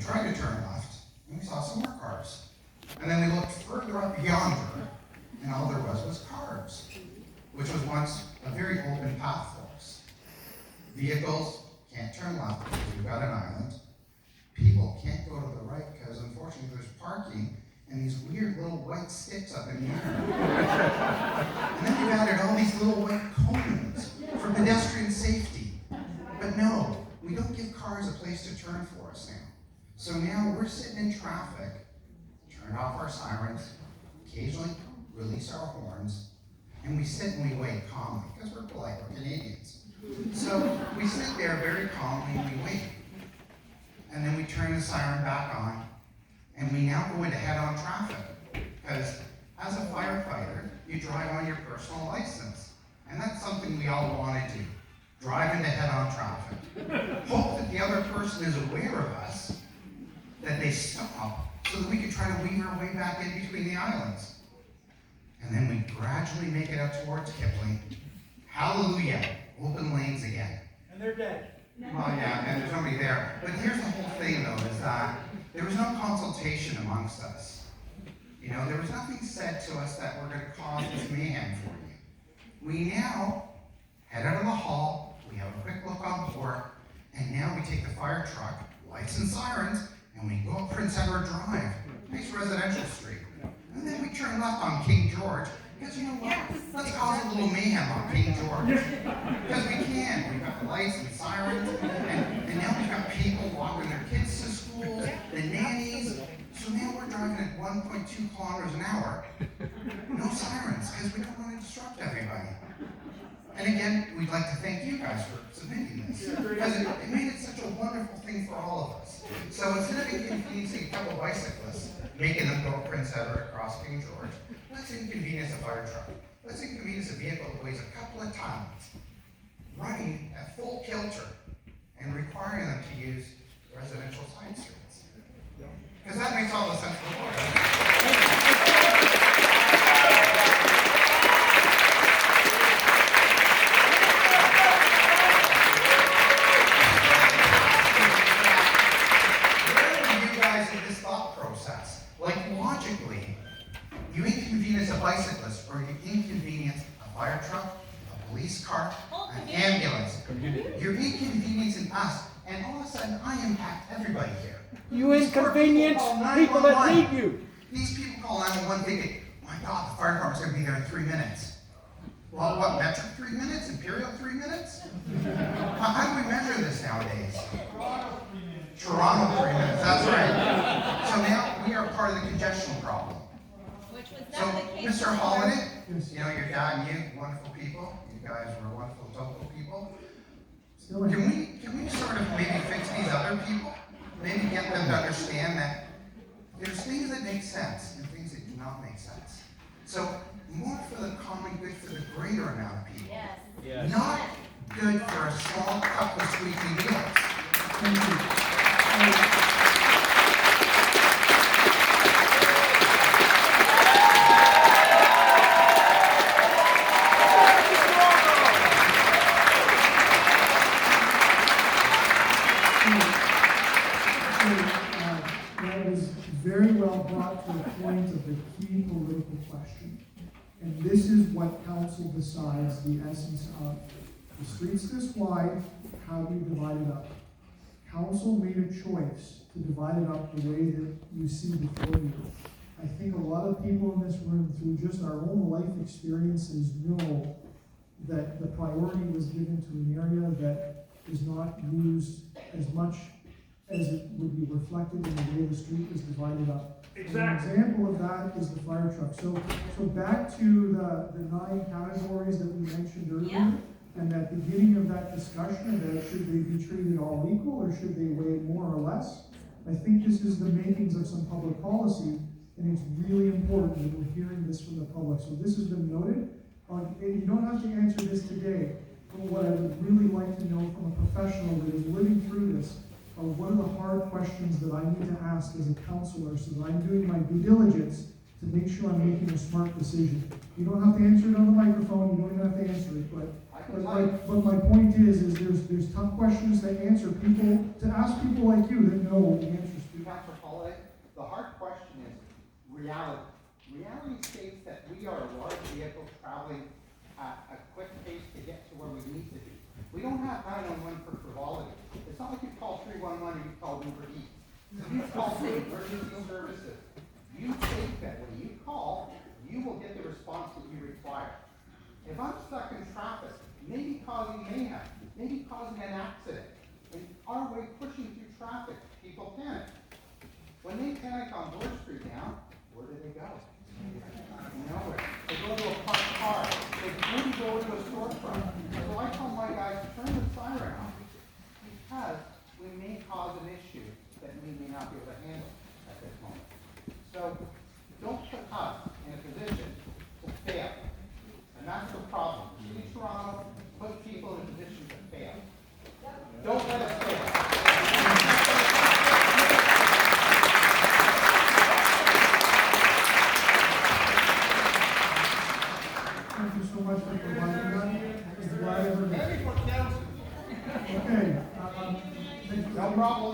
tried to turn left, and we saw some more cars. And then we looked further up yonder, and all there was cars, which was once a very open path for us. Vehicles can't turn left because we've got an island. People can't go to the right because, unfortunately, there's parking and these weird little white sticks up in the air. And then we've added all these little white cones for pedestrian safety. But no, we don't give cars a place to turn for us now. So now we're sitting in traffic, turn off our sirens, occasionally release our horns, and we sit and we wait calmly, because we're polite, we're Canadians. So we sit there very calmly and we wait. And then we turn the siren back on, and we now go into head-on traffic. Because as a firefighter, you drive on your personal license. And that's something we all want to do. Drive into head-on traffic. Hope that the other person is aware of us, that they stop, so that we can try to weave our way back in between the islands. And then we gradually make it up towards Kipling. Hallelujah, open lanes again. And they're dead. Well, yeah, and there's nobody there. But here's the whole thing, though, is that there was no consultation amongst us. You know, there was nothing said to us that we're going to cause this mayhem for you. We now head out of the hall, we have a quick look on Bloor, and now we take the fire truck, lights and sirens, and we go up Prince Edward Drive, nice residential street. And then we turn left on King George, because you know what? Let's cause a little mayhem on King George. Because we can. We've got the lights and sirens, and now we've got people walking their kids to school, the nannies. So now we're driving at 1.2 kilometers an hour. No sirens, because we don't want to disrupt everybody. And again, we'd like to thank you guys for submitting this, because it made it such a wonderful thing for all of us. So instead of inconveniencing a couple of bicyclists, making them go Prince Edward across King George, let's inconvenience a fire truck. Let's inconvenience a vehicle that weighs a couple of tons, running at full kilter, and requiring them to use residential side streets. Because that makes all the sense in the world. You inconvenience a bicyclist, or you inconvenience a fire truck, a police car, an ambulance. You're inconveniencing us, and all of a sudden I impact everybody here. You inconvenience people that need you. These people call 911 thinking, my God, the fire department's going to be there in 3 minutes. Well, what, Metro 3 minutes? Imperial 3 minutes? How do we measure this nowadays? Toronto 3 minutes, that's right. So now we are part of the congestion problem. So, Mr. Holiday, you know, your dad and you, wonderful people. You guys were wonderful, local people. Can we sort of maybe fix these other people? Maybe get them to understand that there's things that make sense and things that do not make sense. So, more for the common good for the greater amount of people. Yes. Not good for a small couple of squeaky wheels. Thank you. That is very well brought to the point of the key political question. And this is what council decides the essence of. The street's this wide, how do you divide it up? Council made a choice to divide it up the way that you see before you. I think a lot of people in this room, through just our own life experiences, know that the priority was given to an area that is not used as much as it would be reflected in the way the street is divided up. Exactly. An example of that is the fire truck. So back to the 9 categories that we mentioned earlier. Yeah. And at the beginning of that discussion, that should they be treated all equal or should they weigh more or less? I think this is the makings of some public policy, and it's really important that we're hearing this from the public. So this has been noted. And you don't have to answer this today, but what I would really like to know from a professional that is living through this, what are the hard questions that I need to ask as a counselor so that I'm doing my due diligence to make sure I'm making a smart decision. You don't have to answer it on the microphone, you don't even have to answer it, but my point is there's tough questions to answer people, to ask people like you that know the answers to. Councilor Holiday, the hard question is reality. Reality states that we are a large vehicle traveling at a quick pace to get to where we need to be. We don't have 911 for frivolity. It's not like you call 311 or you call Uber Eats. You call the emergency services. You think that when you call, you will get the response that you require. If I'm stuck in traffic, maybe causing mayhem, maybe causing an accident, and our way pushing through traffic, people panic. When they panic on Bloor Street now, where do they go? Nowhere. They go to a parked car. They maybe go to a storefront. So I tell my guys to turn the siren on because we may cause an issue that we may not be able to handle at this moment. So don't put us in a position to fail. And that's the problem. City of Toronto put people in a position to fail. Don't let us fail. Thank you so much for providing that. I'm glad I heard that. Ready for council? Okay, thank you. No problem.